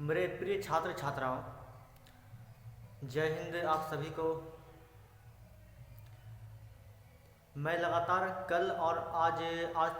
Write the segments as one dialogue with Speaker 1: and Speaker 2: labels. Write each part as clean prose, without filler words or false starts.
Speaker 1: मेरे प्रिय छात्र छात्राओं, जय हिंद आप सभी को। मैं लगातार कल और आज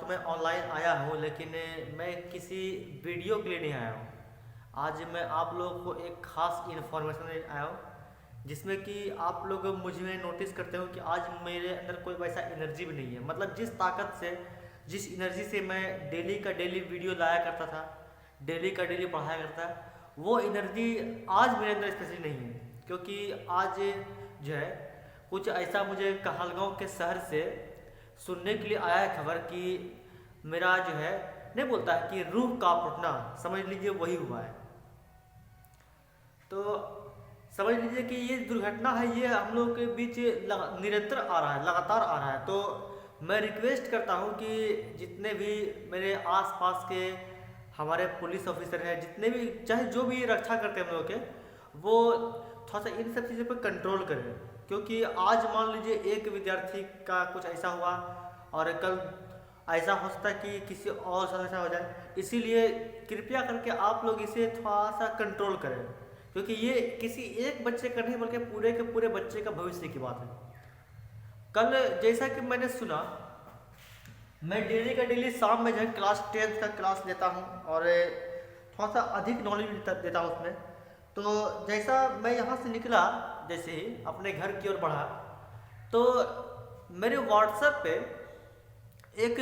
Speaker 1: तो मैं ऑनलाइन आया हूँ, लेकिन मैं किसी वीडियो के लिए नहीं आया हूँ। आज मैं आप लोगों को एक खास इन्फॉर्मेशन देने आया हूँ, जिसमें कि आप लोग मुझ में नोटिस करते हो कि आज मेरे अंदर कोई वैसा एनर्जी भी नहीं है। मतलब जिस एनर्जी से मैं डेली का डेली वीडियो लाया करता था, डेली का डेली पढ़ाया करता, वो एनर्जी आज मेरे अंदर स्पेशली नहीं है। क्योंकि आज जो है कुछ ऐसा मुझे कहलगांव के शहर से सुनने के लिए आया है खबर कि मेरा जो है नहीं बोलता है कि रूह कांप उठना, समझ लीजिए वही हुआ है। तो समझ लीजिए कि ये दुर्घटना है, ये हम लोग के बीच निरंतर आ रहा है, लगातार आ रहा है। तो मैं रिक्वेस्ट करता हूँ कि जितने भी मेरे आसपास के हमारे पुलिस ऑफिसर हैं, जितने भी चाहे जो भी रक्षा करते हैं हम लोग के, वो थोड़ा सा इन सब चीज़ों पर कंट्रोल करें। क्योंकि आज मान लीजिए एक विद्यार्थी का कुछ ऐसा हुआ और कल ऐसा हो सकता है कि किसी और साथ ऐसा हो जाए। इसीलिए कृपया करके आप लोग इसे थोड़ा सा कंट्रोल करें, क्योंकि ये किसी एक बच्चे का नहीं बल्कि पूरे के पूरे बच्चे का भविष्य की बात है। कल जैसा कि मैंने सुना, मैं डेली का डेली शाम में जो है क्लास 10th का क्लास लेता हूँ और थोड़ा सा अधिक नॉलेज देता हूँ उसमें। तो जैसा मैं यहाँ से निकला, जैसे ही अपने घर की ओर बढ़ा, तो मेरे व्हाट्सएप पे एक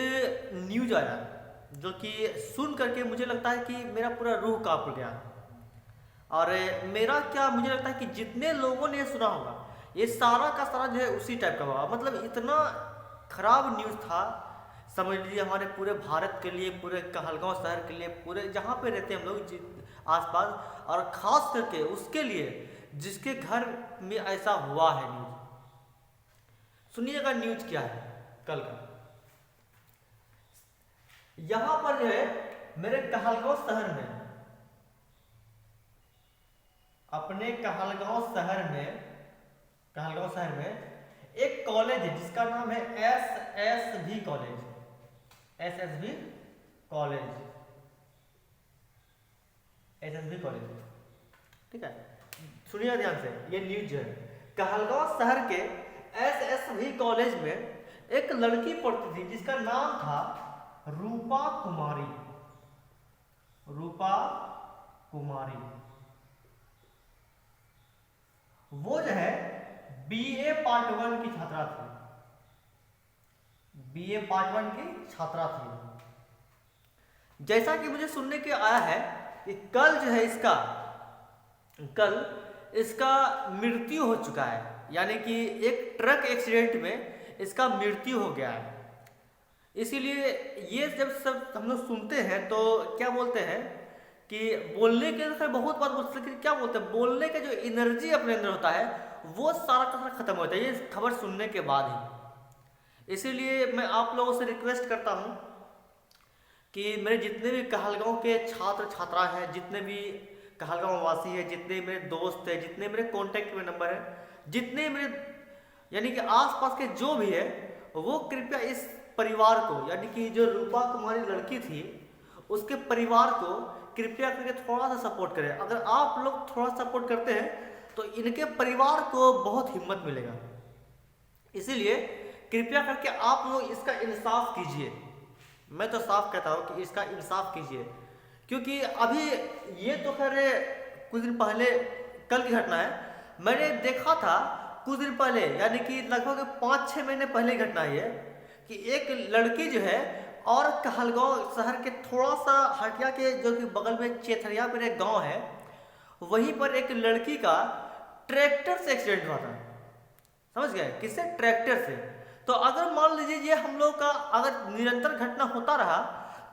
Speaker 1: न्यूज आया जो कि सुन करके मुझे लगता है कि मेरा पूरा रूह कांप गया। और मेरा क्या, मुझे लगता है कि जितने लोगों ने सुना होगा, ये सारा का सारा जो है उसी टाइप का होगा। मतलब इतना खराब न्यूज़ था, समझ लीजिए हमारे पूरे भारत के लिए, पूरे कहलगांव शहर के लिए, पूरे जहाँ पे रहते हैं हम लोग आसपास, और ख़ास करके उसके लिए जिसके घर में ऐसा हुआ है। न्यूज़ सुनिएगा, न्यूज़ क्या है कल का। यहाँ पर जो है मेरे कहलगांव शहर में, अपने कहलगांव शहर में एक कॉलेज है जिसका नाम है एसएसवी कॉलेज। ठीक है, सुनिए ध्यान से, ये न्यूज है। कहलगांव शहर के एसएसवी कॉलेज में एक लड़की पढ़ती थी जिसका नाम था रूपा कुमारी। वो जो है बीए पार्ट 1 की छात्रा थी। जैसा कि मुझे सुनने के आया है कि कल जो है इसका मृत्यु हो चुका है, यानी कि एक ट्रक एक्सीडेंट में इसका मृत्यु हो गया है। इसीलिए ये जब सब हम लोग सुनते हैं तो क्या बोलते हैं कि बोलने के अंदर बहुत बात बोलते हैं, लेकिन क्या बोलते हैं, बोलने का जो एनर्जी अपने अंदर होता है वो सारा का सारा खत्म होता है ये खबर सुनने के बाद ही। इसीलिए मैं आप लोगों से रिक्वेस्ट करता हूँ कि मेरे जितने भी कहलगांव के छात्र छात्रा हैं, जितने भी कहलगांव वासी हैं, जितने मेरे दोस्त हैं, जितने मेरे कॉन्टैक्ट में नंबर हैं, जितने मेरे यानी कि आसपास के जो भी है, वो कृपया इस परिवार को, यानी कि जो रूपा कुमारी लड़की थी उसके परिवार को कृपया करके थोड़ा सा सपोर्ट करें। अगर आप लोग थोड़ा सपोर्ट करते हैं तो इनके परिवार को बहुत हिम्मत मिलेगा। इसीलिए कृपया करके आप लोग इसका इंसाफ कीजिए। मैं तो साफ कहता हूँ कि इसका इंसाफ कीजिए, क्योंकि अभी ये तो खैर कुछ दिन पहले कल की घटना है। मैंने देखा था कुछ दिन पहले, यानी कि लगभग 5-6 महीने पहले की घटना है कि एक लड़की जो है, और कहलगांव शहर के थोड़ा सा हटिया के जो कि बगल में चेथरिया पर एक गांव है, वहीं पर एक लड़की का ट्रैक्टर से एक्सीडेंट हुआ था। समझ गए, किससे? ट्रैक्टर से। तो अगर मान लीजिए ये हम लोग का अगर निरंतर घटना होता रहा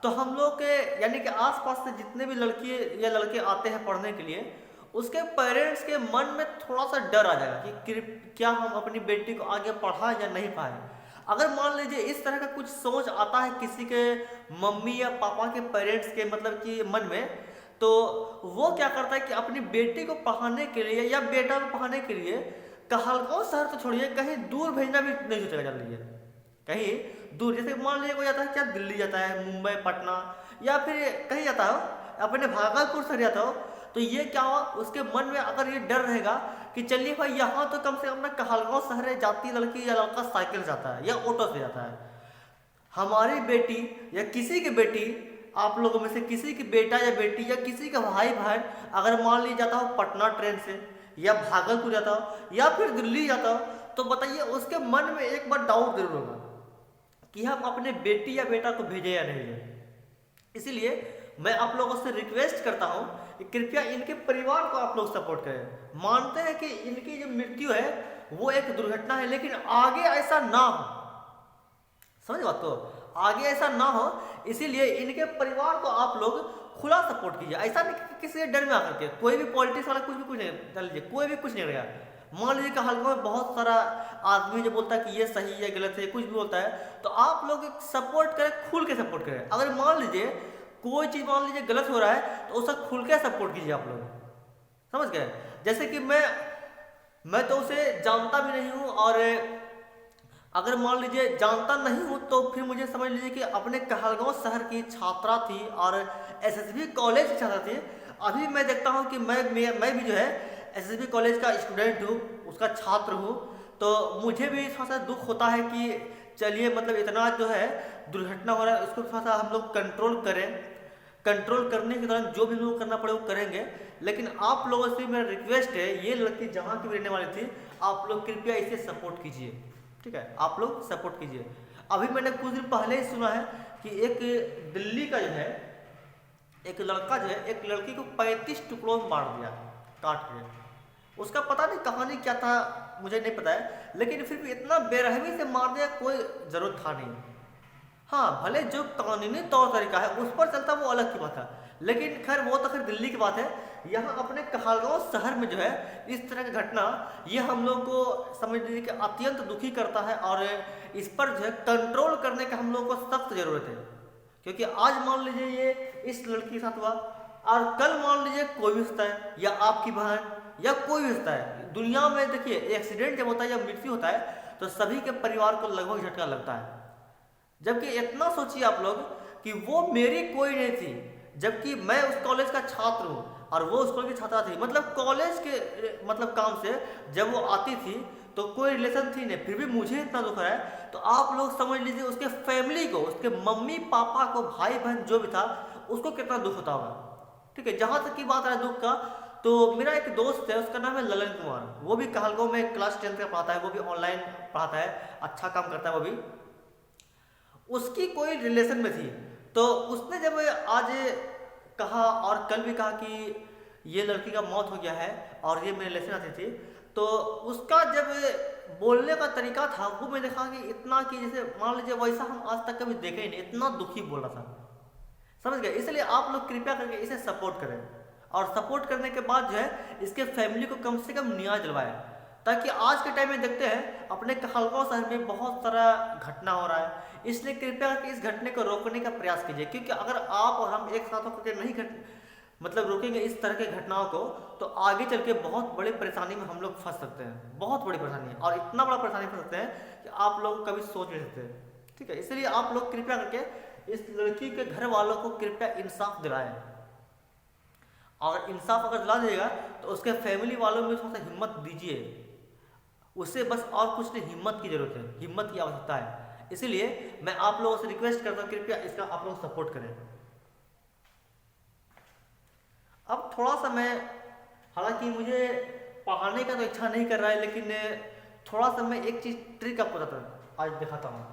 Speaker 1: तो हम लोग के यानी कि आसपास से जितने भी लड़की या लड़के आते हैं पढ़ने के लिए, उसके पेरेंट्स के मन में थोड़ा सा डर आ जाएगा कि क्या हम अपनी बेटी को आगे पढ़ाएं या नहीं पाएं। अगर मान लीजिए इस तरह का कुछ सोच आता है किसी के मम्मी या पापा के पेरेंट्स के मतलब कि मन में, तो वो क्या करता है कि अपनी बेटी को पढ़ाने के लिए या बेटा को पढ़ाने के लिए कहलगांव शहर तो छोड़िए, कहीं दूर भेजना भी नहीं सोचेगा। चल रही है कहीं दूर, जैसे मान लीजिए कोई जाता है क्या, दिल्ली जाता है, मुंबई, पटना, या फिर कहीं जाता हो अपने भागलपुर से जाता हो, तो ये क्या हुआ, उसके मन में अगर ये डर रहेगा कि चलिए भाई यहाँ तो कम से कम ना कहलगांव शहर है, जाती लड़की या लड़का साइकिल जाता है या ऑटो से जाता है, हमारी बेटी या किसी की बेटी, आप लोगों में से किसी की बेटा या बेटी या किसी का भाई बहन अगर मान लीजिए जाता हो पटना ट्रेन से या भागलपुर जाता हो या फिर दिल्ली जाता हो, तो बताइए उसके मन में एक बार डाउट जरूर होगा कि हम अपने बेटी या बेटा को भेजें या नहीं भेजें। इसीलिए मैं आप लोगों से रिक्वेस्ट करता हूं कि कृपया इनके परिवार को आप लोग सपोर्ट करें। मानते हैं कि इनकी जो मृत्यु है वो एक दुर्घटना है, लेकिन आगे ऐसा ना हो, समझ बात को, आगे ऐसा ना हो, इसीलिए इनके परिवार को आप लोग खुला सपोर्ट कीजिए। ऐसा नहीं कि किसी डर में आकर के कोई भी पॉलिटिक्स वाला कुछ नहीं डाल लीजिए, कोई भी कुछ नहीं रहेगा। मान लीजिए कि हल्का में बहुत सारा आदमी जो बोलता है कि ये सही है गलत है कुछ भी बोलता है, तो आप लोग सपोर्ट करें, खुल के सपोर्ट करें। अगर मान लीजिए कोई चीज़ मान लीजिए गलत हो रहा है तो उसे खुल के सपोर्ट कीजिए आप लोग, समझ गए। जैसे कि मैं तो उसे जानता भी नहीं हूँ, और अगर मान लीजिए जानता नहीं हूँ तो फिर मुझे समझ लीजिए कि अपने कहलगांव शहर की छात्रा थी और एसएसबी कॉलेज की छात्रा थी। अभी मैं देखता हूँ कि मैं भी जो है एसएसबी कॉलेज का स्टूडेंट हूँ, उसका छात्र हूँ, तो मुझे भी थोड़ा सा दुख होता है कि चलिए मतलब इतना जो है दुर्घटना हो रहा है, उसको थोड़ा सा हम लोग कंट्रोल करें। कंट्रोल करने के दौरान जो भी हम लोग करना पड़े वो करेंगे, लेकिन आप लोगों से मेरा रिक्वेस्ट है, ये लड़की जहाँ की रहने वाली थी, आप लोग कृपया इसे सपोर्ट कीजिए, ठीक है, आप लोग सपोर्ट कीजिए। अभी मैंने कुछ दिन पहले ही सुना है कि एक दिल्ली का जो है एक लड़का जो है एक लड़की को 35 टुकड़ों में मार दिया काट के। उसका पता नहीं कहानी क्या था, मुझे नहीं पता है, लेकिन फिर भी इतना बेरहमी से मार दिया, कोई जरूरत था नहीं। हाँ, भले जो कानूनी तौर तरीका है उस पर चलता वो अलग की बात है, लेकिन खैर वो तो खैर दिल्ली की बात है। यहाँ अपने कहलगांव शहर में जो है इस तरह की घटना, ये हम लोग को समझ लीजिए कि अत्यंत दुखी करता है, और इस पर जो है कंट्रोल करने का हम लोग को सख्त जरूरत है। क्योंकि आज मान लीजिए ये इस लड़की के साथ हुआ, और कल मान लीजिए कोई भी होता है, या आपकी बहन या कोई भी होता है। दुनिया में देखिए एक्सीडेंट जब होता है या मृत्यु होता है तो सभी के परिवार को लगभग झटका लगता है। जबकि इतना सोचिए आप लोग कि वो मेरी कोई नहीं थी, जबकि मैं उस कॉलेज का छात्र हूँ और वो उस कॉलेज की छात्रा थी। मतलब कॉलेज के मतलब काम से जब वो आती थी तो कोई रिलेशन थी नहीं, फिर भी मुझे इतना दुख रहा है, तो आप लोग समझ लीजिए उसके फैमिली को, उसके मम्मी पापा को, भाई बहन जो भी था, उसको कितना दुख होता होगा। ठीक है, जहाँ तक की बात है दुख का, तो मेरा एक दोस्त है, उसका नाम है ललन कुमार, वो भी कहलगांव में क्लास 10 का पढ़ाता है, वो भी ऑनलाइन पढ़ाता है, अच्छा काम करता है वो भी। उसकी कोई रिलेशन में थी, तो उसने जब आज कहा और कल भी कहा कि ये लड़की का मौत हो गया है और ये मेरे रिलेशन आती थी, तो उसका जब बोलने का तरीका था वो मैं देखा कि इतना कि जैसे मान लीजिए वैसा हम आज तक कभी देखे ही नहीं, इतना दुखी बोल रहा था, समझ गए। इसलिए आप लोग कृपया करके इसे सपोर्ट करें, और सपोर्ट करने के बाद जो है इसके फैमिली को कम से कम न्याय दिलवाएं, ताकि आज के टाइम में देखते हैं अपने कहलगांव शहर में बहुत सारा घटना हो रहा है। इसलिए कृपया करके इस घटने को रोकने का प्रयास कीजिए, क्योंकि अगर आप और हम एक साथ होकर नहीं मतलब रोकेंगे इस तरह की घटनाओं को, तो आगे चल के बहुत बड़ी परेशानी में हम लोग फंस सकते हैं, बहुत बड़ी परेशानी है, और इतना बड़ा परेशानी फंस सकते हैं कि आप लोग कभी सोच नहीं सकते। ठीक है, इसलिए आप लोग कृपया करके इस लड़की के घर वालों को कृपया इंसाफ दिलाएं, और इंसाफ अगर दिला दीजिएगा तो उसके फैमिली वालों में थोड़ा सा हिम्मत दीजिए, उससे बस और कुछ नहीं, हिम्मत की जरूरत है, हिम्मत की आवश्यकता है। इसीलिए मैं आप लोगों से रिक्वेस्ट करता हूँ कृपया इसका आप लोग सपोर्ट करें। अब थोड़ा सा मैं, हालांकि मुझे पढ़ाने का तो इच्छा नहीं कर रहा है, लेकिन थोड़ा सा मैं एक चीज ट्रिक आपको आज दिखाता हूँ।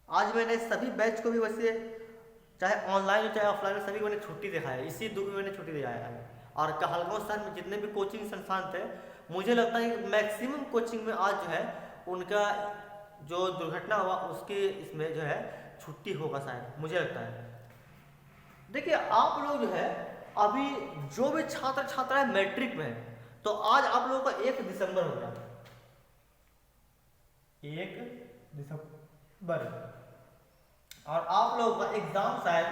Speaker 1: आज मैंने सभी बैच को भी वैसे चाहे ऑनलाइन हो चाहे ऑफलाइन हो सभी को मैंने छुट्टी दिखाया है, इसी दुख में मैंने छुट्टी दिया है। और कहलगांव शहर में जितने भी कोचिंग संस्थान थे, मुझे लगता है कि मैक्सिमम कोचिंग में आज जो है उनका जो दुर्घटना हुआ उसके इसमें जो है छुट्टी होगा शायद, मुझे लगता है। देखिए आप लोग जो है अभी जो भी छात्र छात्रा है मैट्रिक में, तो आज आप लोगों का 1 दिसंबर हो गया, 1 दिसंबर, और आप लोगों का एग्जाम शायद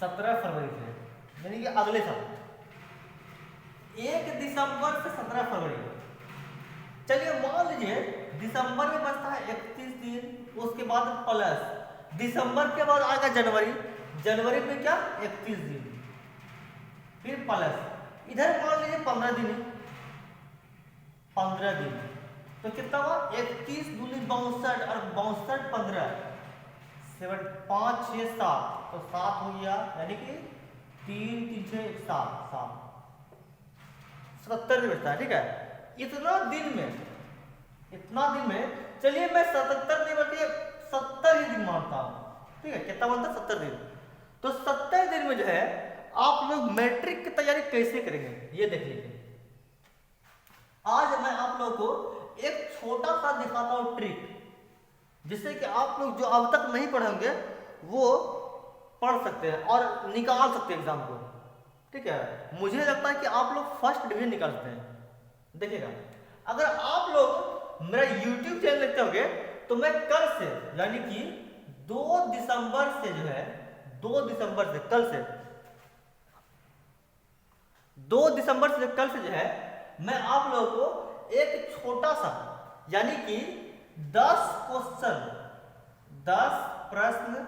Speaker 1: 17 फरवरी से, यानी कि अगले साल 1 दिसंबर से 17 फरवरी, चलिए मान लीजिए दिसंबर में बचता है 31 दिन, उसके बाद प्लस दिसंबर के बाद आएगा जनवरी, जनवरी में क्या 31 दिन, फिर प्लस इधर मान लीजिए 15 दिन है, 15 दिन तो कितना हुआ 31 दूनी 62 और 62 15 7 5 6 7 तो 7 हो गया, यानी कि 3 3 6 7 7 77 दिन बचता है। ठीक है, इतना दिन में चलिए मैं 77 नहीं बल्कि 70 ही दिन मानता हूं। ठीक है, कितना बनता है 70 दिन। तो 70 दिन में जो है आप लोग मैट्रिक की तैयारी कैसे करेंगे ये देख लीजिए। आज मैं आप लोगों को एक छोटा सा दिखाता हूं ट्रिक, जिससे कि आप लोग जो अब तक नहीं पढ़े होंगे वो पढ़ सकते हैं और निकाल सकते हैं एग्जाम को। ठीक है, मुझे लगता है कि आप लोग फर्स्ट डिवीजन निकाल सकते हैं। देखिएगा, अगर आप लोग मेरा YouTube चैनल देखते होंगे तो मैं कल से यानी कि 2 दिसंबर से जो है 2 दिसंबर से कल से 2 दिसंबर से कल से जो है मैं आप लोगों को एक छोटा सा यानी कि 10 क्वेश्चन 10 प्रश्न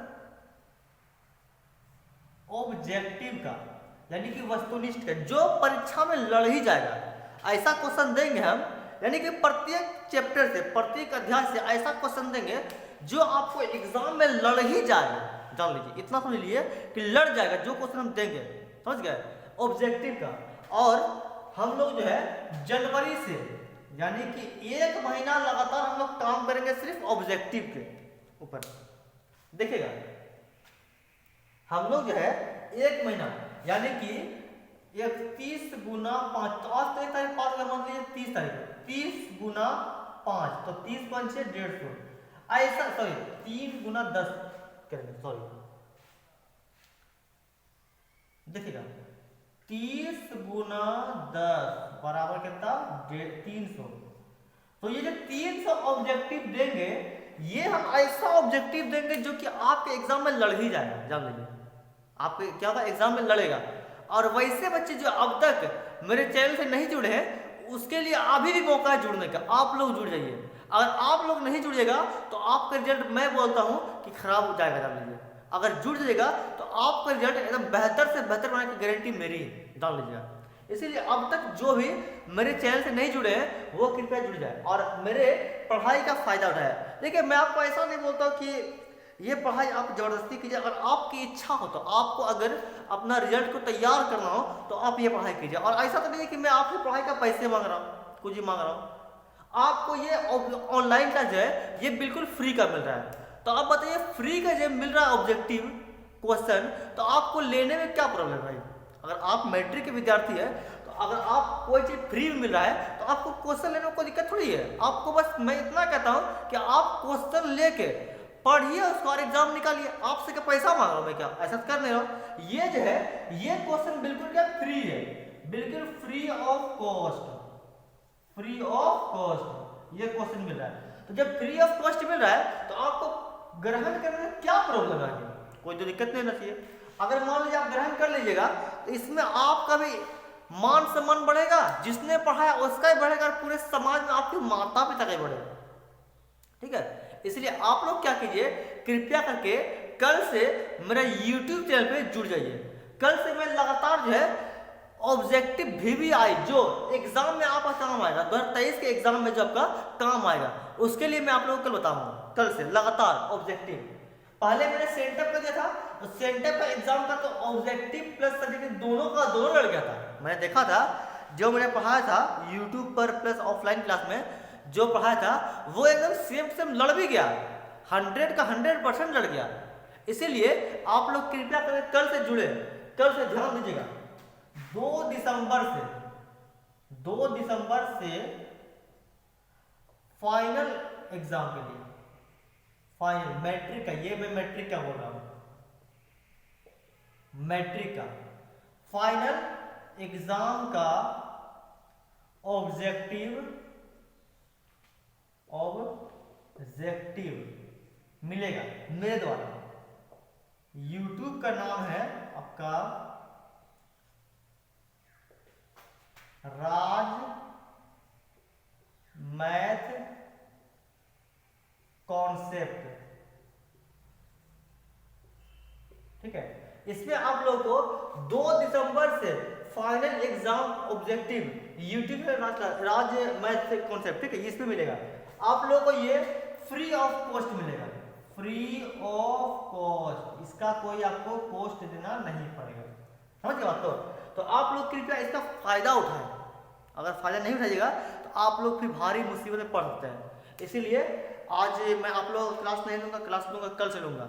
Speaker 1: ऑब्जेक्टिव का यानी कि वस्तुनिष्ठ का जो परीक्षा में लड़ ही जाएगा, ऐसा क्वेश्चन देंगे हम। यानी कि प्रत्येक चैप्टर से प्रत्येक अध्याय से ऐसा क्वेश्चन देंगे जो आपको एग्जाम में लड़ ही जाएगा। जान लीजिए, इतना समझ लीजिए कि लड़ जाएगा जो क्वेश्चन हम देंगे, समझ गए, ऑब्जेक्टिव का। और हम लोग जो है जनवरी से यानी कि 1 महीना लगातार हम लोग काम करेंगे सिर्फ ऑब्जेक्टिव के ऊपर। देखिएगा, हम लोग जो है 1 महीना यानी कि 31 गुना 5 तो आज तो 1 तारीख 5 मान लीजिए 30 तारीख 30 गुना 5 तो 30 5 6 150 ऐसा, सॉरी 3 गुना 10 करेंगे, सॉरी देखिएगा 30 गुना 10 बराबर कितना 300। तो ये जो 300 ऑब्जेक्टिव देंगे ये हम ऐसा ऑब्जेक्टिव देंगे जो कि आपके एग्जाम में लड़ ही जाएगा। जान लीजिए, आपके क्या होगा एग्जाम में लड़ेगा। और वैसे बच्चे जो अब तक मेरे चैनल से नहीं जुड़े हैं उसके लिए अभी भी मौका है जुड़ने का, आप लोग जुड़ जाइए। अगर आप लोग नहीं जुड़िएगा तो आपका रिजल्ट मैं बोलता हूं कि खराब हो जाएगा। जान लीजिए, अगर जुड़ जाइएगा तो आपका रिजल्ट एकदम बेहतर से बेहतर बनाने की गारंटी मेरी है, जान लीजिएगा। इसीलिए अब तक जो भी मेरे चैनल से नहीं जुड़े हैं वो कृपया जुड़ जाए और मेरे पढ़ाई का फायदा उठाए। देखिए, मैं आपको ऐसा नहीं बोलता कि ये पढ़ाई आप जबरदस्ती कीजिए, अगर आपकी इच्छा हो तो आपको अगर अपना रिजल्ट को तैयार करना हो तो आप ये पढ़ाई कीजिए। और ऐसा तो नहीं है कि मैं आपसे पढ़ाई का पैसे मांग रहा हूँ, कुछ ही मांग रहा हूँ। आपको ये ऑनलाइन का जो है ये बिल्कुल फ्री का मिल रहा है। तो आप बताइए, फ्री का जब मिल रहा है ऑब्जेक्टिव क्वेश्चन तो आपको लेने में क्या प्रॉब्लम है भाई? अगर आप मैट्रिक के विद्यार्थी है तो अगर आप कोई चीज फ्री में मिल रहा है तो आपको क्वेश्चन लेने में कोई दिक्कत थोड़ी है। आपको बस मैं इतना कहता हूं कि आप क्वेश्चन लेके पढ़िए उसको और एग्जाम निकालिए। आपसे क्या पैसा मांग रहा हूं मैं? क्या ऐसा कर नहीं रहा हूं। ये जो है ये क्वेश्चन बिल्कुल क्या फ्री है, बिल्कुल free of cost, free of cost ये क्वेश्चन मिल रहा है। तो जब फ्री ऑफ कॉस्ट मिल रहा है तो आपको ग्रहण करने में क्या प्रॉब्लम है? कोई तो दिक्कत नहीं होना चाहिए। अगर मान लीजिए आप ग्रहण कर लीजिएगा तो इसमें आपका भी मान सम्मान बढ़ेगा, जिसने पढ़ाया उसका ही बढ़ेगा, पूरे समाज में आपके माता पिता का ही बढ़ेगा। ठीक है, इसलिए आप लोग क्या कीजिए, कृपया करके कल से मेरा YouTube चैनल पे जुड़ जाइए। कल से मैं लगातार जो है ऑब्जेक्टिव VVI जो एग्जाम में आपका काम आएगा, 2023 के एग्जाम में जो आपका काम आएगा उसके लिए मैं आप लोगों को कल बताऊंगा। कल से लगातार ऑब्जेक्टिव, पहले मैंने सेंटअप का दिया था तो सेंटअप का एग्जाम का तो ऑब्जेक्टिव प्लस सब्जेक्टिव दोनों का दोनों लड़ गया था। मैंने देखा था जो मैंने पढ़ाया था YouTube पर प्लस ऑफलाइन क्लास में जो पढ़ाया था वो एकदम सेम सेम लड़ भी गया, 100 का 100% लड़ गया। इसीलिए आप लोग कृपया करके कल से जुड़े, कल से ध्यान दीजिएगा। 2 दिसंबर से फाइनल एग्जाम के लिए, फाइनल मैट्रिक का, ये मैं मैट्रिक का बोल रहा हूं, मैट्रिक का फाइनल एग्जाम का ऑब्जेक्टिव मिलेगा मेरे द्वारा। YouTube का नाम है आपका राज इसमें आप लोगों को 2 दिसंबर से फाइनल एग्जाम ऑब्जेक्टिव यूट्यूब में राज्य मैथ कॉन्सेप्ट, ठीक है, इसमें मिलेगा आप लोगों को, ये फ्री ऑफ कॉस्ट मिलेगा, फ्री ऑफ कॉस्ट, इसका कोई आपको कॉस्ट देना नहीं पड़ेगा, समझ गए बात। तो आप लोग कृपया इसका फायदा उठाएं, अगर फायदा नहीं उठाइएगा तो आप लोग फिर भारी मुसीबत में पड़ सकते हैं। इसीलिए आज मैं आप लोग क्लास नहीं लूंगा, क्लास लूंगा कल से लूंगा,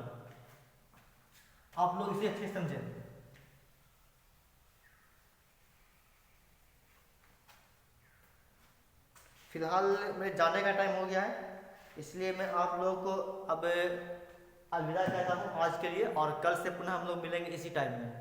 Speaker 1: आप लोग इसे अच्छे से समझें। फिलहाल मेरे जाने का टाइम हो गया है, इसलिए मैं आप लोगों को अब अलविदा कहता हूँ आज के लिए, और कल से पुनः हम लोग मिलेंगे इसी टाइम में।